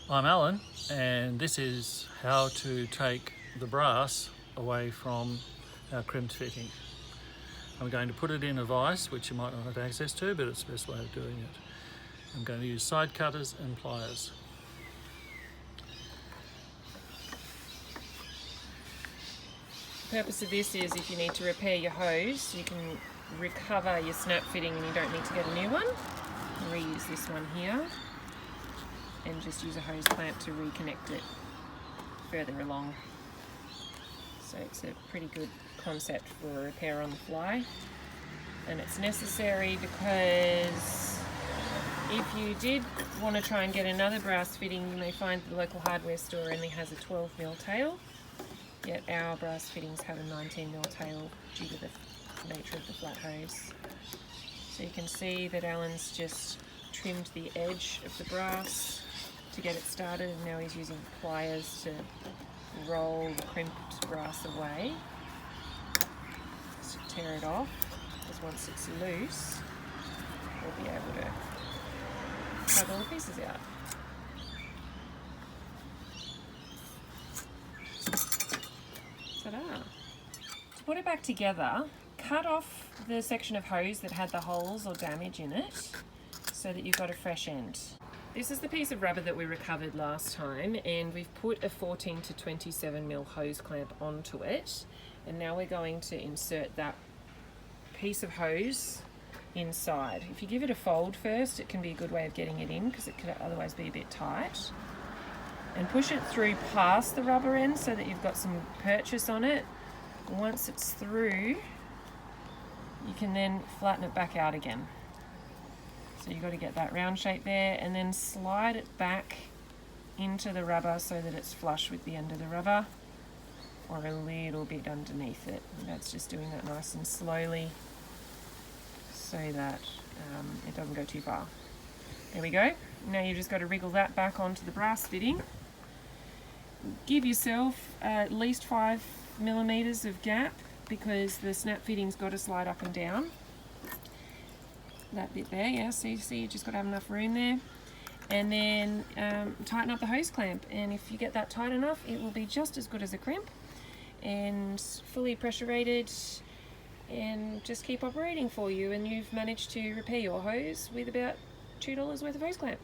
I'm Allan, and this is how to take the brass away from our crimped fitting. I'm going to put it in a vise, which you might not have access to, but it's the best way of doing it. I'm going to use side cutters and pliers. The purpose of this is if you need to repair your hose, you can recover your snap fitting and you don't need to get a new one. Reuse this one here and just use a hose clamp to reconnect it further along. So it's a pretty good concept for repair on the fly, and it's necessary because if you did want to try and get another brass fitting, you may find the local hardware store only has a 12mm tail, yet our brass fittings have a 19mm tail due to the nature of the flat hose. So you can see that Allan's just trimmed the edge of the brass to get it started, and now he's using pliers to roll the crimped brass away. Just to tear it off, because once it's loose, we'll be able to cut all the pieces out. Ta-da! To put it back together, cut off the section of hose that had the holes or damage in it so that you've got a fresh end. This is the piece of rubber that we recovered last time, and we've put a 14 to 27mm hose clamp onto it, and now we're going to insert that piece of hose inside. If you give it a fold first, it can be a good way of getting it in because it could otherwise be a bit tight. And push it through past the rubber end so that you've got some purchase on it. Once it's through, you can then flatten it back out again. So you've got to get that round shape there, and then slide it back into the rubber so that it's flush with the end of the rubber, or a little bit underneath it. And that's just doing that nice and slowly so that it doesn't go too far. There we go. Now you've just got to wriggle that back onto the brass fitting. Give yourself at least 5mm of gap because the snap fitting's got to slide up and down. That bit there, yeah, see, you just got to have enough room there. And then tighten up the hose clamp, and if you get that tight enough, it will be just as good as a crimp and fully pressure rated, and just keep operating for you, and you've managed to repair your hose with about $2 worth of hose clamp.